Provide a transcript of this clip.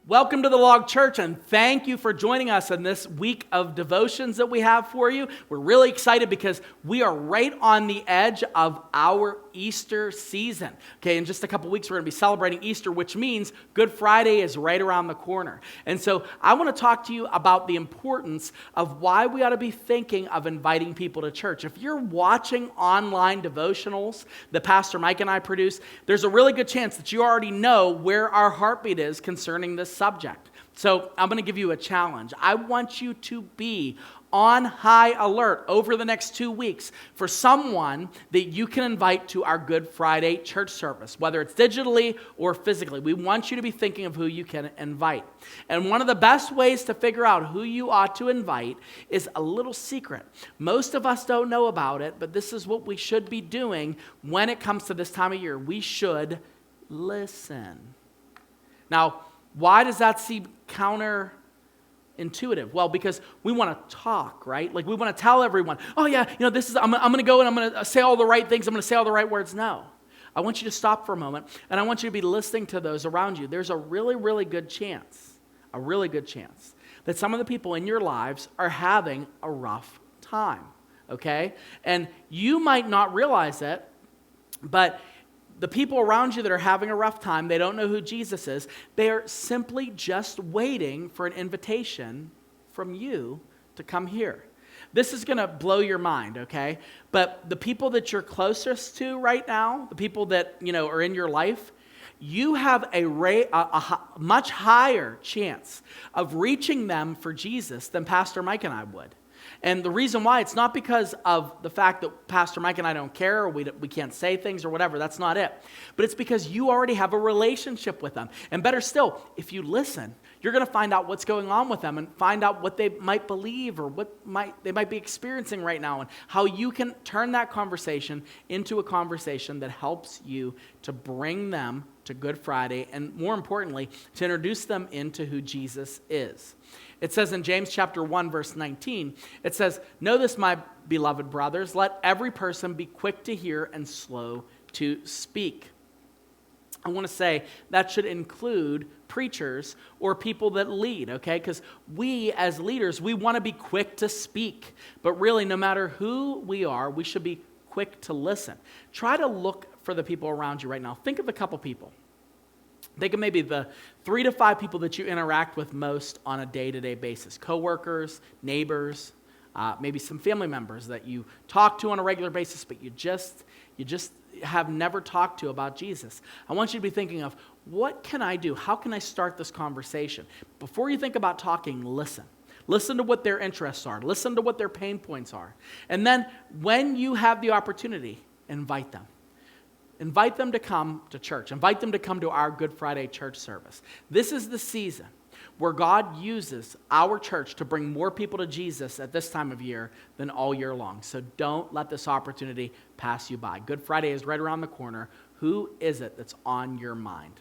Welcome to the Log Church, and thank you for joining us in this week of devotions that we have for you. We're really excited because we are right on the edge of our Easter season. Okay, in just a couple weeks, we're going to be celebrating Easter, which means Good Friday is right around the corner. And so I want to talk to you about the importance of why we ought to be thinking of inviting people to church. If you're watching online devotionals that Pastor Mike and I produce, there's a really good chance that you already know where our heartbeat is concerning this subject. So I'm going to give you a challenge. I want you to be on high alert over the next 2 weeks for someone that you can invite to our Good Friday church service, whether it's digitally or physically. We want you to be thinking of who you can invite. And one of the best ways to figure out who you ought to invite is a little secret. Most of us don't know about it, but this is what we should be doing when it comes to this time of year. We should listen. Now, why does that seem counterintuitive? Well, because we want to talk, right? Like we want to tell everyone, oh yeah, this is, I'm going to go and I'm going to say all the right things. I'm going to say all the right words. No. I want you to stop for a moment and I want you to be listening to those around you. There's a really, really good chance that some of the people in your lives are having a rough time, okay? And you might not realize it, but the people around you that are having a rough time, they don't know who Jesus is, they are simply just waiting for an invitation from you to come here. This is going to blow your mind, okay? But the people that you're closest to right now, the people that, are in your life, you have a much higher chance of reaching them for Jesus than Pastor Mike and I would. And the reason why, it's not because of the fact that Pastor Mike and I don't care or we can't say things or whatever. That's not it. But it's because you already have a relationship with them. And better still, if you listen, you're going to find out what's going on with them and find out what they might believe or what they might be experiencing right now and how you can turn that conversation into a conversation that helps you to bring them to Good Friday and, more importantly, to introduce them into who Jesus is. It says in James chapter 1, verse 19, it says, "Know this, my beloved brothers, let every person be quick to hear and slow to speak." I want to say that should include preachers or people that lead, okay? Because we as leaders, we want to be quick to speak. But really, no matter who we are, we should be quick to listen. Try to look for the people around you right now. Think of a couple people. Think of maybe the 3 to 5 people that you interact with most on a day-to-day basis. Coworkers, neighbors, maybe some family members that you talk to on a regular basis, but you just have never talked to about Jesus. I want you to be thinking of, what can I do? How can I start this conversation? Before you think about talking, listen. Listen to what their interests are. Listen to what their pain points are. And then when you have the opportunity, invite them. Invite them to come to church. Invite them to come to our Good Friday church service. This is the season where God uses our church to bring more people to Jesus at this time of year than all year long. So don't let this opportunity pass you by. Good Friday is right around the corner. Who is it that's on your mind?